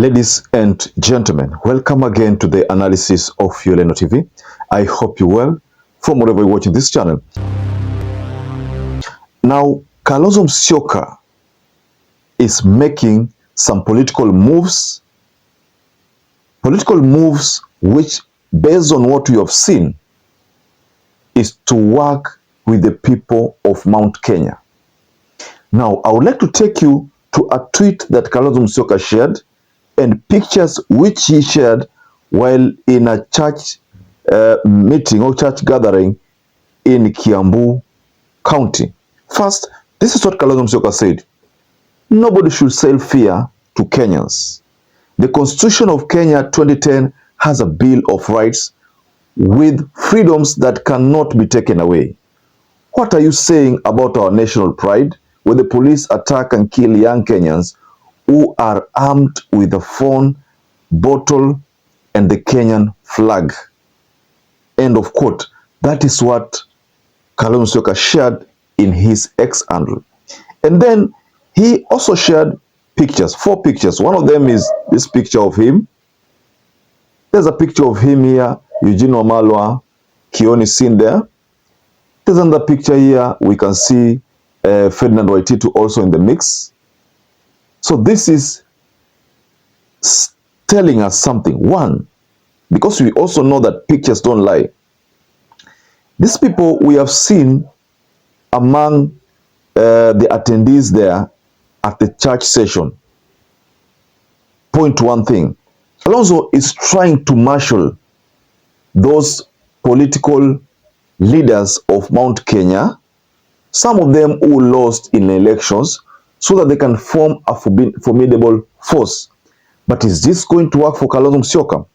Ladies and gentlemen, welcome again to the analysis of YOLENO TV. I hope you're well from wherever you're watching this channel. Now, Kalonzo Musyoka is making some political moves which, based on what we have seen, is to work with the people of Mount Kenya. Now, I would like to take you to a tweet that Kalonzo Musyoka shared and pictures which he shared while in a church meeting or church gathering in KIAMBU County. First, this is what Kalonzo Musyoka said. Nobody should sell fear to Kenyans. The Constitution of Kenya 2010 has a Bill of Rights with freedoms that cannot be taken away. What are you saying about our national pride when the police attack and kill young Kenyans who are armed with a phone, bottle, and the Kenyan flag? End of quote. That is what Kalonzo Musyoka shared in his X handle. And then he also shared pictures, 4 pictures. One of them is this picture of him. There's a picture of him here, Eugene Wamalwa, Kioni seen there. There's another picture here. We can see Ferdinand Waititu also in the mix. So this is telling us something. One, because we also know that pictures don't lie. These people we have seen among the attendees there at the church session. Point one thing. Kalonzo is trying to marshal those political leaders of Mount Kenya, some of them who lost in elections, so that they can form a formidable force. But is this going to work for Kalonzo Musyoka?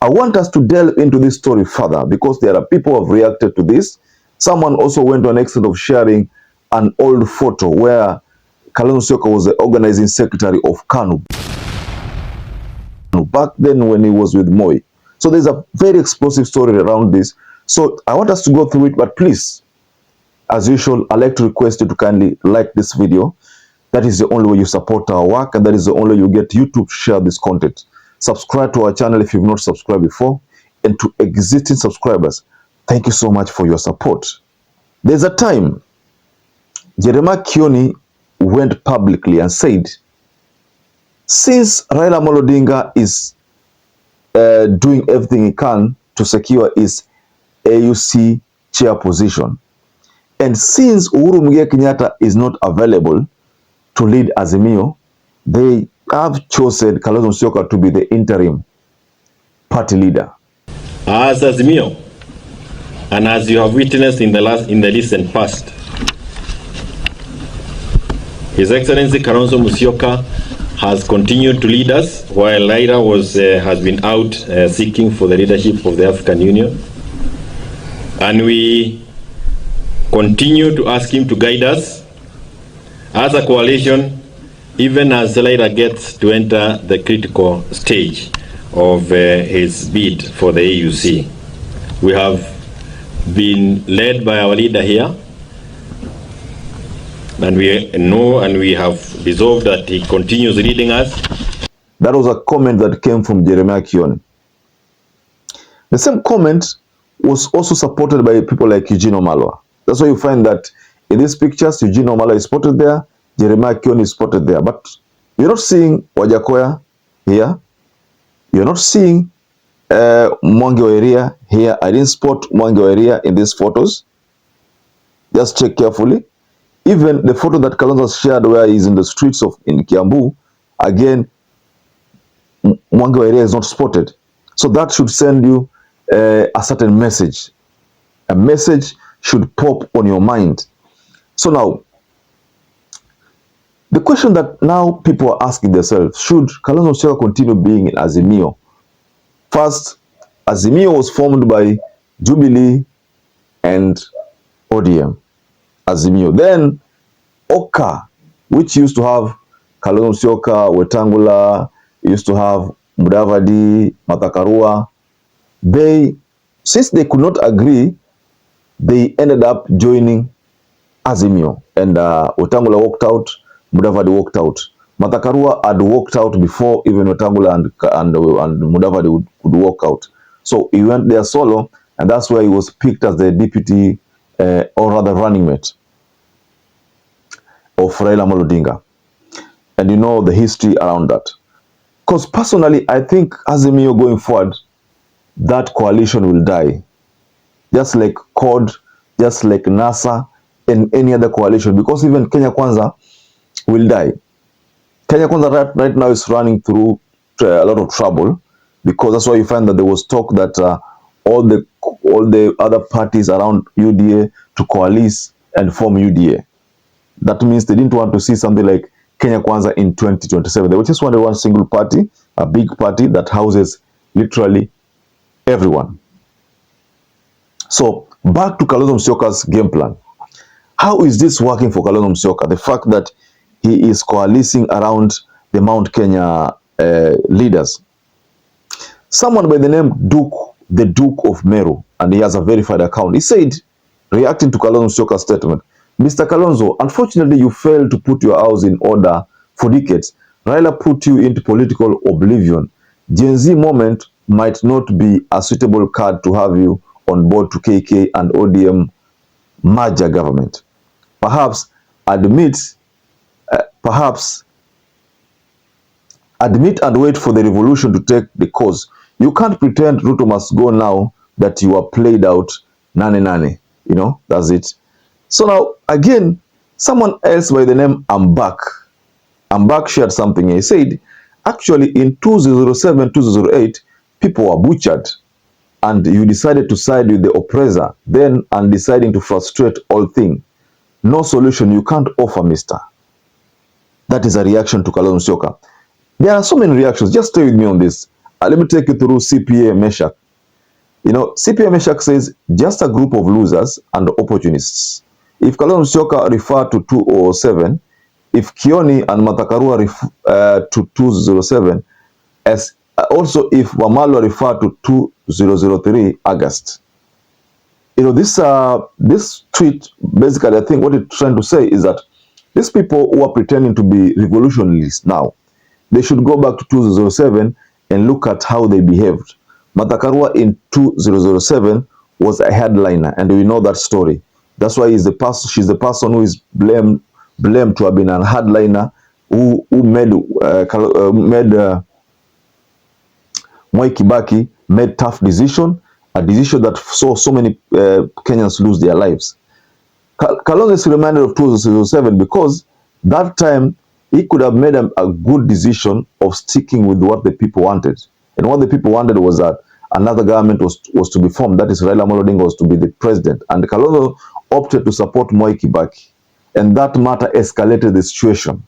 I want us to delve into this story further because there are people who have reacted to this. Someone also went to an extent of sharing an old photo where Kalonzo Musyoka was the organizing secretary of KANU back then when he was with Moi. So there's a very explosive story around this. So I want us to go through it, but please, as usual, I'd like to request you to kindly like this video. That is the only way you support our work, and that is the only way you get YouTube to share this content. Subscribe to our channel if you've not subscribed before, and to existing subscribers, thank you so much for your support. There's a time Jeremiah Kioni went publicly and said, since Raila Amolo Odinga is doing everything he can to secure his AUC chair position, and since Uhuru Muigai Kenyatta is not available to lead Azimio, they have chosen Kalonzo Musyoka to be the interim party leader. As Azimio, and as you have witnessed in the recent past, His Excellency Kalonzo Musyoka has continued to lead us while Raila has been out seeking for the leadership of the African Union, and we continue to ask him to guide us as a coalition, even as Raila gets to enter the critical stage of his bid for the AUC. We have been led by our leader here, and we know and we have resolved that he continues leading us. That was a comment that came from Jeremiah Kioni. The same comment was also supported by people like Eugene Wamalwa. That's why you find that in these pictures, Eugene Wamalwa is spotted there, Jeremiah Kioni is spotted there. But you're not seeing Wajakoya here. You're not seeing Mwangi wa Iria here. I didn't spot Mwangi wa Iria in these photos. Just check carefully. Even the photo that Kalonzo shared where he's in the streets in KIAMBU, again, Mwangi wa Iria is not spotted. So that should send you a certain message. A message should pop on your mind. So now, the question that now people are asking themselves, should Kalonzo Musyoka continue being in Azimio? First, Azimio was formed by Jubilee and ODM. Azimio. Then Oka, which used to have Kalonzo Musyoka, Wetangula, used to have Mudavadi, Matakarua. Since they could not agree, they ended up joining Azimio, and Wetangula walked out, Mudavadi walked out. Martha Karua had walked out before even Wetangula and Mudavadi could walk out. So he went there solo, and that's why he was picked as the deputy, or rather running mate of Raila Amolo Odinga. And you know the history around that. Because personally, I think Azimio going forward, that coalition will die. Just like CORD, just like NASA, and any other coalition. Because even Kenya Kwanza will die. Kenya Kwanza right now is running through a lot of trouble, because that's why you find that there was talk that all the other parties around UDA to coalesce and form UDA. That means they didn't want to see something like Kenya Kwanza in 2027. They just wanted one single party, a big party that houses literally everyone. So back to Kalonzo Musyoka's game plan. How is this working for Kalonzo Musyoka? The fact that he is coalescing around the Mount Kenya leaders. Someone by the name the Duke of Meru, and he has a verified account, he said, reacting to Kalonzo Musyoka's statement, Mr. Kalonzo, unfortunately you failed to put your house in order for decades. Raila put you into political oblivion. Gen Z moment might not be a suitable card to have you on board to KK and ODM merger government. Perhaps admit and wait for the revolution to take the course. You can't pretend RUTO must go now that you are played out nane. You know, that's it. So now, again, someone else by the name Ambak shared something. He said, actually in 2007, 2008, people were butchered and you decided to side with the oppressor, then and deciding to frustrate all things. No solution you can't offer, mister. That is a reaction to Kalonzo Musyoka. There are so many reactions. Just stay with me on this. Let me take you through CPA Meshach. You know, CPA Meshach says, just a group of losers and opportunists. If Kalonzo Musyoka refer to 2007, if Kioni and Martha Karua refer to 2007, as also if Wamalwa refer to 2003 August. You know, this tweet, basically, I think what it's trying to say is that these people who are pretending to be revolutionaries now, they should go back to 2007 and look at how they behaved. Martha Karua in 2007 was a headliner, and we know that story. That's why she's the person who is blamed to have been a headliner who made Mwai Kibaki made tough decision, a decision that saw so many Kenyans lose their lives. Kalonzo is reminded of 2007 because that time he could have made a good decision of sticking with what the people wanted. And what the people wanted was that another government was to be formed. That is, Raila Amolo Odinga was to be the president. And Kalonzo opted to support Mwai Kibaki. And that matter escalated the situation.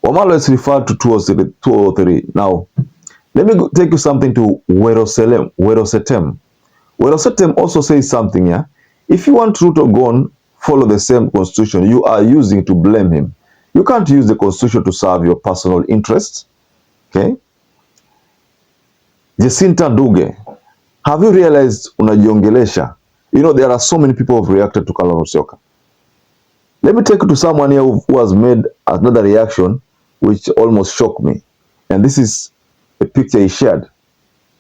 Wamalo is referred to 2003. Now, let me take you something to Werosetem. Werosetem also says something here. If you want RUTO gone, follow the same constitution you are using to blame him. You can't use the constitution to serve your personal interests. Okay? Jacinta Duge, have you realized unajiongelesha? You know, there are so many people who have reacted to Kalonzo Musyoka. Let me take you to someone here who has made another reaction which almost shocked me. And this is a picture he shared.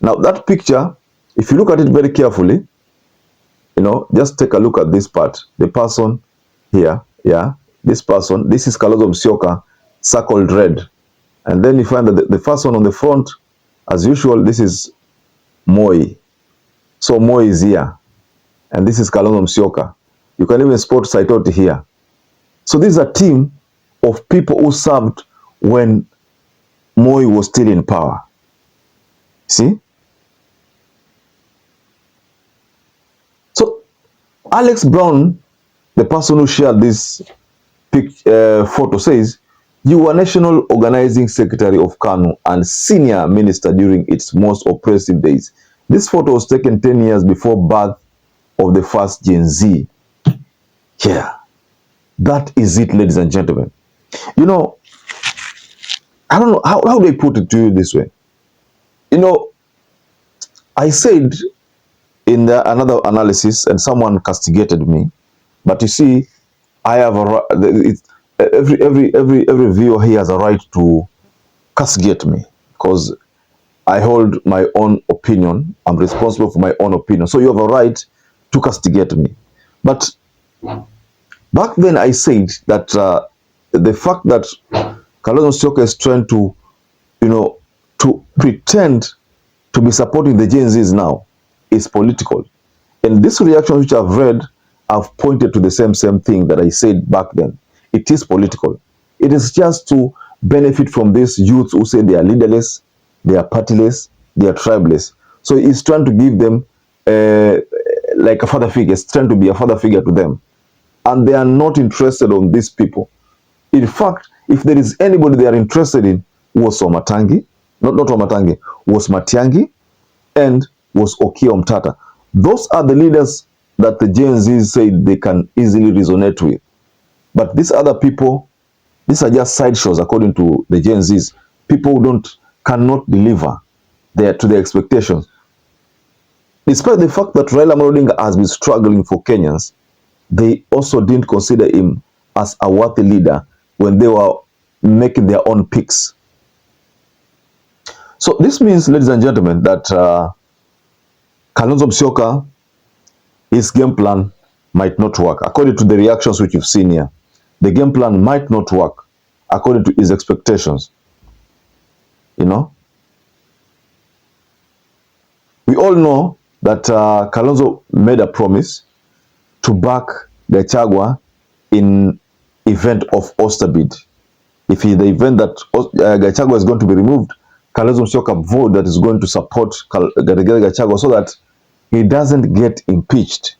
Now that picture, if you look at it very carefully, you know, just take a look at this part. The person here, yeah, this person, this is Kalonzo Musyoka, circled red. And then you find that the first one on the front, as usual, this is Moi. So Moi is here. And this is Kalonzo Musyoka. You can even spot Saitoti here. So this is a team of people who served when Moi was still in power. See? So Alex Brown, the person who shared this photo, says, you were National Organizing Secretary of KANU and Senior Minister during its most oppressive days. This photo was taken 10 years before birth of the first Gen Z. Yeah. That is it, ladies and gentlemen. You know, I don't know, how do I put it to you this way? You know, I said in another analysis, and someone castigated me, but you see, I have every viewer here has a right to castigate me, because I hold my own opinion. I'm responsible for my own opinion. So you have a right to castigate me. But back then I said that the fact that Kalonzo Musyoka is trying to, to pretend to be supporting the Gen Zs now is political. And this reaction which I've read, I've pointed to the same thing that I said back then. It is political. It is just to benefit from these youths who say they are leaderless, they are partyless, they are tribeless. So he's trying to give them like a father figure. He's trying to be a father figure to them. And they are not interested on these people. In fact, if there is anybody they are interested in, was Wamatangi, not Wamatangi, was Matiang'i, and was Okiya Omtata. Those are the leaders that the Gen Z said they can easily resonate with. But these other people, these are just sideshows according to the Gen Zs. People who cannot deliver to their expectations. Despite the fact that Raila Amolo Odinga has been struggling for Kenyans, they also didn't consider him as a worthy leader when they were making their own picks. So this means, ladies and gentlemen, that Kalonzo Musyoka, his game plan might not work. According to the reactions which you've seen here, the game plan might not work according to his expectations. We all know that Kalonzo made a promise to back Gachagua in event of Osterbid. If in the event that Gachagua is going to be removed, Kalonzo Musyoka vote that is going to support Gachagua so that he doesn't get impeached.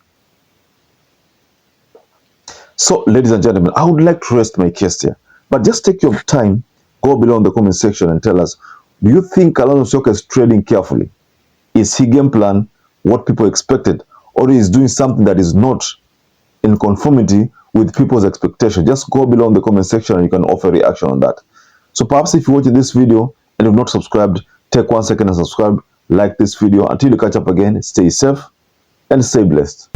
So, ladies and gentlemen, I would like to rest my case here. But just take your time, go below in the comment section and tell us, do you think Kalonzo Musyoka is trading carefully? Is he game plan what people expected? Or is doing something that is not in conformity with people's expectations? Just go below in the comment section and you can offer a reaction on that. So perhaps if you're watching this video and you've not subscribed, take 1 second and subscribe, like this video. Until you catch up again, stay safe and stay blessed.